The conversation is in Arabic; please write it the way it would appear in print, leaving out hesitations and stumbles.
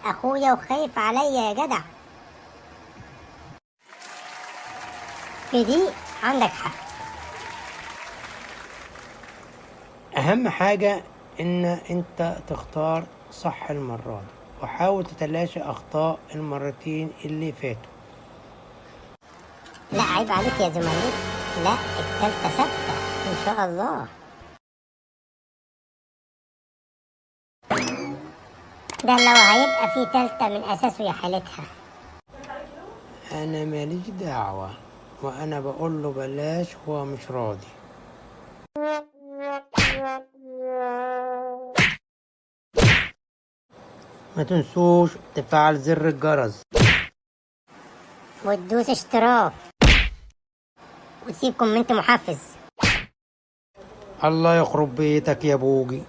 اخويا وخايف عليا يا جدع. في دي عندك حق. أهم حاجة إن أنت تختار صح المرة دي، وحاول تتلاشى أخطاء المرتين اللي فاتوا. لا عيب عليك يا زميلي، لا التالتة ثابتة ان شاء الله. ده لو هيبقى في تالتة من اساسه يا حالتها. أنا ماليش دعوة، وأنا بقول له بلاش، هو مش راضي. ما تنسوش تفعل زر الجرس وتدوس اشتراك وتسيب كومنت محفز. الله يخرب بيتك يا بوجي.